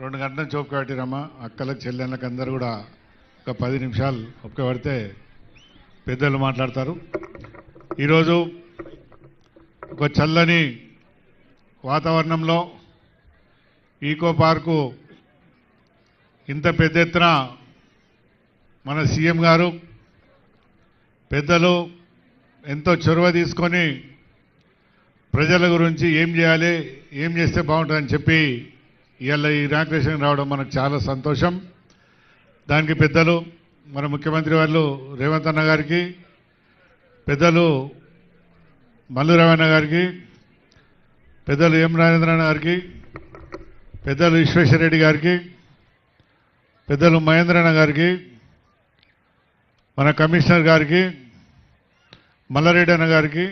2 గంటల చోపు కట్టిరమ్మా అక్కలకు చెల్లెళ్ళకి అందరూ కూడా ఒక 10 నిమిషాలు ఒప్పుకోబడితే పెద్దలు మాట్లాడతారు. ఈరోజు ఒక చల్లని వాతావరణంలో ఈకో పార్కు ఇంత పెద్ద ఎత్తున మన సీఎం గారు పెద్దలు ఎంతో చొరవ తీసుకొని ప్రజల గురించి ఏం చేయాలి, ఏం చేస్తే బాగుంటుందని చెప్పి ఇవాళ ఈ ఇనాగ్రేషన్ రావడం మనకు చాలా సంతోషం. దానికి పెద్దలు మన ముఖ్యమంత్రి వాళ్ళు రేవంత్ అన్న గారికి, పెద్దలు మల్లు రవణ గారికి, పెద్దలు ఎం రాజేంద్రన్న గారికి, పెద్దలు విశ్వేశ్వరరెడ్డి గారికి, పెద్దలు మహేంద్రన్న గారికి, మన కమిషనర్ గారికి, మల్లారెడ్డి అన్న గారికి,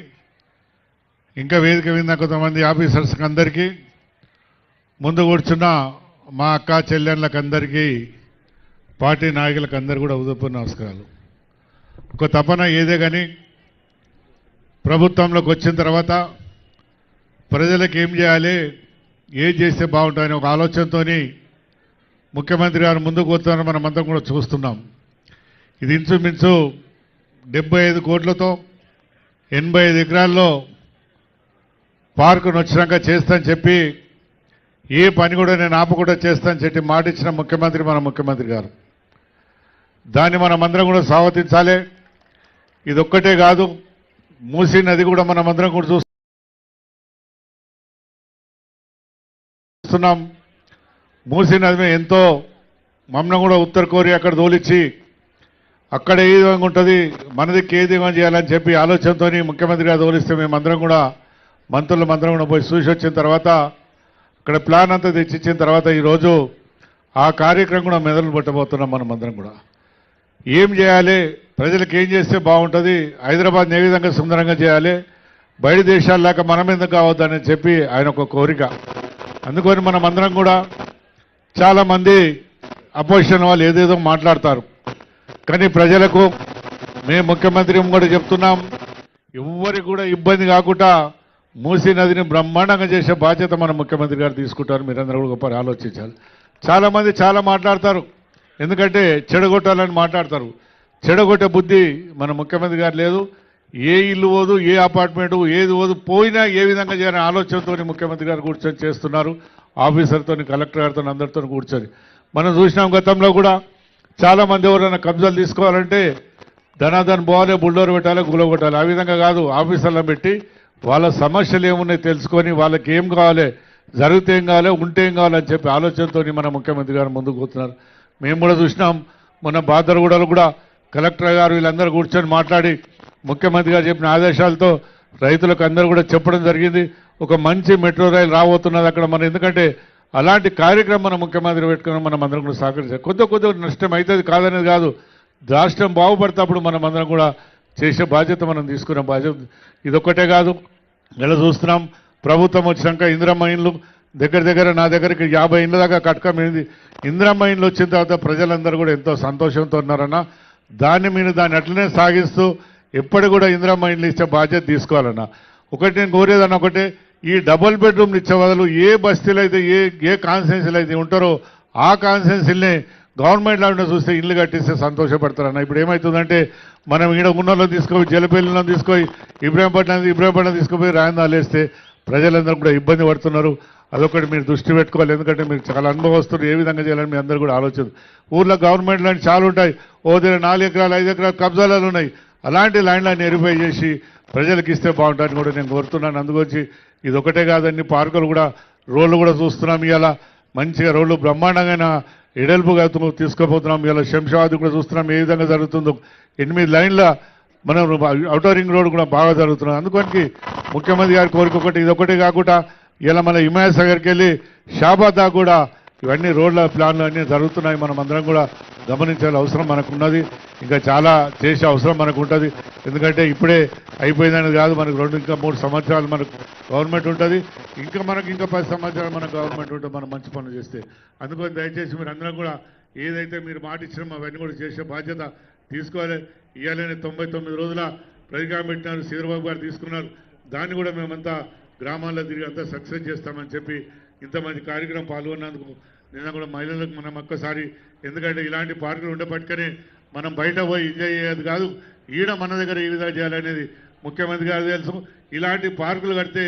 ఇంకా వేదిక మీద కొంతమంది ఆఫీసర్స్కి అందరికీ, ముందు కూర్చున్న మా అక్క చెల్లెళ్ళకి అందరికీ, పార్టీ నాయకులకు అందరూ కూడా ఉదయపూర్ నమస్కారాలు. ఒక తపన ఏదే కానీ ప్రభుత్వంలోకి వచ్చిన తర్వాత ప్రజలకు ఏం చేయాలి, ఏం చేస్తే బాగుంటుందని ఒక ఆలోచనతో ముఖ్యమంత్రి గారు ముందుకు పోతున్నారని మనమంతా కూడా చూస్తున్నాం. ఇది ఇంచుమించు 75 కోట్లతో 85 ఎకరాల్లో పార్కును వచ్చినాక చేస్తానని చెప్పి ఏ పని కూడా నేను ఆపకుండా చేస్తానని చెప్పి మాట ఇచ్చిన ముఖ్యమంత్రి మన ముఖ్యమంత్రి గారు. దాన్ని మనమందరం కూడా స్వాగతించాలి. ఇదొక్కటే కాదు, మూసీ నది కూడా మనమందరం కూడా చూస్తున్నాం. మూసీ నది మీద ఎంతో మమ్మల్ని కూడా ఉత్తర కొరియా అక్కడ తోలిచ్చి అక్కడ ఏ విధంగా ఉంటుంది, మనదికి ఏ విధంగా చేయాలని చెప్పి ఆలోచనతో ముఖ్యమంత్రి గారు తోలిస్తే మేమందరం కూడా మంత్రులమందరం కూడా పోయి చూసి వచ్చిన తర్వాత అక్కడ ప్లాన్ అంతా తెచ్చిచ్చిన తర్వాత ఈరోజు ఆ కార్యక్రమం కూడా మెదలు పట్టబోతున్నాం. మనమందరం కూడా ఏం చేయాలి, ప్రజలకు ఏం చేస్తే బాగుంటుంది, హైదరాబాద్ని ఏ విధంగా సుందరంగా చేయాలి, బయట దేశాల్లాగా మనం ఎందుకు కావద్దని చెప్పి ఆయన ఒక కోరిక. అందుకని మనమందరం కూడా చాలామంది అపోజిషన్ వాళ్ళు ఏదేదో మాట్లాడతారు, కానీ ప్రజలకు మేము ముఖ్యమంత్రి కూడా చెప్తున్నాం, ఎవరికి కూడా ఇబ్బంది కాకుండా మూసీ నదిని బ్రహ్మాండంగా చేసే బాధ్యత మన ముఖ్యమంత్రి గారు తీసుకుంటారు. మీరందరూ కూడా గొప్ప ఆలోచించాలి. చాలామంది చాలా మాట్లాడతారు, ఎందుకంటే చెడగొట్టాలని మాట్లాడతారు. చెడగొట్టే బుద్ధి మన ముఖ్యమంత్రి గారు లేదు. ఏ ఇల్లు పోదు, ఏ అపార్ట్మెంటు ఏది పోదు, పోయినా ఏ విధంగా చేయాలని ఆలోచనతో ముఖ్యమంత్రి గారు కూర్చొని చేస్తున్నారు. ఆఫీసర్తో, కలెక్టర్ గారితో అందరితో కూర్చొని మనం చూసినాం. గతంలో కూడా చాలామంది ఎవరైనా కబ్జాలు తీసుకోవాలంటే ధనాధన్ పోవాలి, బుల్డోర్ పెట్టాలి, గులగొట్టాలి. ఆ విధంగా కాదు, ఆఫీసర్లను పెట్టి వాళ్ళ సమస్యలు ఏమున్నాయి తెలుసుకొని వాళ్ళకి ఏం కావాలి, జరిగితే ఏం కావాలి, ఉంటే ఏం కావాలని చెప్పి ఆలోచనతో మన ముఖ్యమంత్రి గారు ముందుకు పోతున్నారు. మేము కూడా చూసినాం. మొన్న బాదరగూడలో కూడా కలెక్టర్ గారు వీళ్ళందరూ కూర్చొని మాట్లాడి ముఖ్యమంత్రి గారు చెప్పిన ఆదేశాలతో రైతులకు అందరూ కూడా చెప్పడం జరిగింది. ఒక మంచి మెట్రో రైలు రాబోతున్నది అక్కడ. మనం ఎందుకంటే అలాంటి కార్యక్రమం మన ముఖ్యమంత్రి పెట్టుకుని మనం అందరం కూడా సహకరించాలి. కొద్ది నష్టం అవుతుంది, కాదనేది కాదు. రాష్ట్రం బాగుపడేటప్పుడు మనం అందరం కూడా చేసే బాధ్యత మనం తీసుకున్న బాధ్యత. ఇదొక్కటే కాదు, ఇలా చూస్తున్నాం. ప్రభుత్వం వచ్చినాక ఇందిరమ్మ ఇండ్లు దగ్గర నా దగ్గరికి 50 ఇండ్ల దాకా కట్టకమైంది. ఇందిరమ్మ ఇండ్లు వచ్చిన తర్వాత ప్రజలందరూ కూడా ఎంతో సంతోషంతో ఉన్నారన్న. దాన్ని అట్లనే సాగిస్తూ ఎప్పటి కూడా ఇందిరమ్మ ఇండ్లు ఇచ్చే బాధ్యత తీసుకోవాలన్న. ఒకటి నేను కోరేదన్న, ఒకటే, ఈ డబుల్ బెడ్రూమ్లు ఇచ్చే బదులు ఏ బస్తీలు అయితే ఏ కాన్స్టిట్యున్సీలు అయితే ఉంటారో ఆ కాన్స్టిట్యున్సీల్ని గవర్నమెంట్ లాంటి చూస్తే ఇల్లు కట్టిస్తే సంతోషపడతారన్న. ఇప్పుడు ఏమవుతుందంటే మనం ఈడ ఉన్నోళ్ళని తీసుకుపోయి జలపల్లిలో తీసుకొని ఇబ్రాహీంపట్నం తీసుకుపోయి రాయందాలు వేస్తే ప్రజలందరూ కూడా ఇబ్బంది పడుతున్నారు. అదొకటి మీరు దృష్టి పెట్టుకోవాలి. ఎందుకంటే మీరు చాలా అనుభవస్తున్నారు, ఏ విధంగా చేయాలని మీ అందరూ కూడా ఆలోచన. ఊర్లో గవర్నమెంట్ ల్యాండ్ చాలా ఉంటాయి, ఓ దగ్గర 4 ఎకరాలు 5 ఎకరాలు కబ్జాలు ఉన్నాయి. అలాంటి ల్యాండ్లను వెరిఫై చేసి ప్రజలకు ఇస్తే బాగుంటుందని కూడా నేను కోరుతున్నాను. అందుకొచ్చి ఇదొకటే కాదండి, పార్కులు కూడా రోడ్లు కూడా చూస్తున్నాం. ఇవాళ మంచిగా రోడ్లు బ్రహ్మాండంగా ఎడల్పుగా తీసుకుపోతున్నాం. ఇలా శంషాబాద్ కూడా చూస్తున్నాం ఏ విధంగా జరుగుతుందో. 8 లైన్ల మనం ఔటర్ రింగ్ రోడ్ కూడా బాగా జరుగుతున్నాం. అందుకని ముఖ్యమంత్రి గారి కోరిక ఒకటి, ఇదొకటి కాకుండా ఇలా మన హిమాయత్ సాగర్కి వెళ్ళి షాబాద్ దాకా కూడా ఇవన్నీ రోడ్ల ప్లాన్లు అన్నీ జరుగుతున్నాయి. మనం అందరం కూడా గమనించాల్సిన అవసరం మనకున్నది. ఇంకా చాలా చేసే అవసరం మనకు ఉంటుంది. ఎందుకంటే ఇప్పుడే అయిపోయిందని కాదు, మనకు 2 ఇంకా 3 సంవత్సరాలు మనకు గవర్నమెంట్ ఉంటుంది. మనకి 10 సంవత్సరాలు మన గవర్నమెంట్ ఉంటుంది, మనం మంచి పనులు చేస్తే. అందుకని దయచేసి మీరు అందరం కూడా ఏదైతే మీరు మాట ఇచ్చినామో అవన్నీ కూడా చేసే బాధ్యత తీసుకోవాలి. ఇవాళనే 99 రోజుల ప్రతిజ్ఞ పెట్టినారు, చంద్రబాబు గారు తీసుకున్నారు. దాన్ని కూడా మేమంతా గ్రామాల్లో తిరిగి అంతా సక్సెస్ చేస్తామని చెప్పి ఇంతమంది కార్యక్రమం పాల్గొన్నందుకు నిన్న కూడా మహిళలకు మనం ఒక్కసారి, ఎందుకంటే ఇలాంటి పార్కులు ఉండబట్టుకనే మనం బయట పోయి ఎంజాయ్ చేయాలి కాదు, ఈడ మన దగ్గర ఏ విధంగా చేయాలనేది ముఖ్యమంత్రి గారు తెలుసు. ఇలాంటి పార్కులు కడితే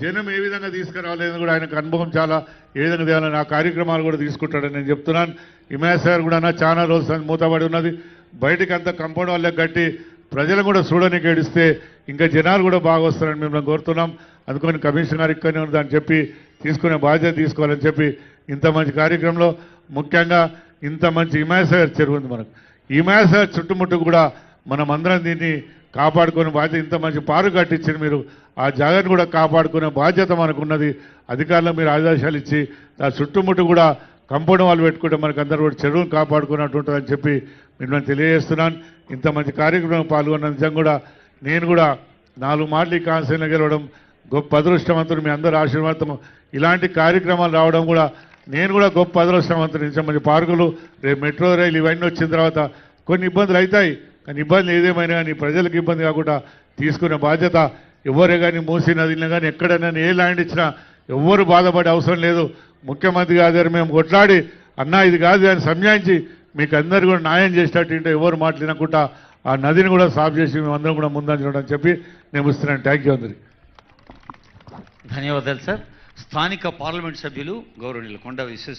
జనం ఏ విధంగా తీసుకురావాలని కూడా ఆయనకు అనుభవం చాలా, ఏ విధంగా చేయాలని ఆ కార్యక్రమాలు కూడా తీసుకుంటాడని నేను చెప్తున్నాను. హిమాయత్ సార్ కూడా చాలా రోజులు మూతపడి ఉన్నది, బయటికి అంతా కంపౌండ్ వాళ్ళకి కట్టి ప్రజలు కూడా చూడడానికి ఏడిస్తే ఇంకా జనాలు కూడా బాగా వస్తారని మిమ్మల్ని కోరుతున్నాం. అందుకని కమిషనర్ గారు ఇక్కడనే ఉందని చెప్పి తీసుకునే బాధ్యత తీసుకోవాలని చెప్పి ఇంత మంచి కార్యక్రమంలో ముఖ్యంగా ఇంత మంచి హిమాయత్ సాగర్ చెరువు ఉంది మనకు. హిమాయత్ సాగర్ చుట్టుముట్టు కూడా మనం అందరం దీన్ని కాపాడుకునే బాధ్యత, ఇంత మంచి పార్కు కట్టించింది మీరు, ఆ జాగాను కూడా కాపాడుకునే బాధ్యత మనకు ఉన్నది. అధికారులు మీరు ఆదేశాలు ఇచ్చి ఆ చుట్టుముట్టు కూడా కంపౌండ్ వాళ్ళు పెట్టుకుంటే మనకు అందరూ కూడా చెరువును కాపాడుకున్నట్టు ఉంటుందని చెప్పి మిమ్మల్ని తెలియజేస్తున్నాను. ఇంత మంచి కార్యక్రమం పాల్గొన్న నిజంగా కూడా నేను కూడా 4 మాటలు ఈ కాన్సెన్లో గెలవడం గొప్ప అదృష్టవంతుడు. మీ అందరూ ఆశీర్వాదం, ఇలాంటి కార్యక్రమాలు రావడం కూడా నేను కూడా గొప్ప అదృష్టవంతుడు. ఇంత మంచి పార్కులు, రేపు మెట్రో రైలు ఇవన్నీ వచ్చిన తర్వాత కొన్ని ఇబ్బందులు అవుతాయి, కానీ ఇబ్బందులు ఏదేమైనా కానీ ప్రజలకు ఇబ్బంది కాకుండా తీసుకునే బాధ్యత ఎవరే కానీ, మూసీ నదిలో కానీ ఎక్కడైనా ఏ ల్యాండ్ ఇచ్చినా ఎవ్వరు బాధపడే అవసరం లేదు. ముఖ్యమంత్రి గారు మేము కొట్లాడి అన్నా ఇది కాదు అని సంజాయించి మీకు అందరు కూడా న్యాయం చేసేటట్టు ఎవరు మాట వినకుండా ఆ నదిని కూడా సాఫ్ చేసి మేము అందరం కూడా ముందంజడం చెప్పి నేను ఇస్తున్నాను. థ్యాంక్ యూ అందరికి. ధన్యవాదాలు సార్. స్థానిక పార్లమెంట్ సభ్యులు గౌరవనీయులు కొండ విశ్వేశ్వర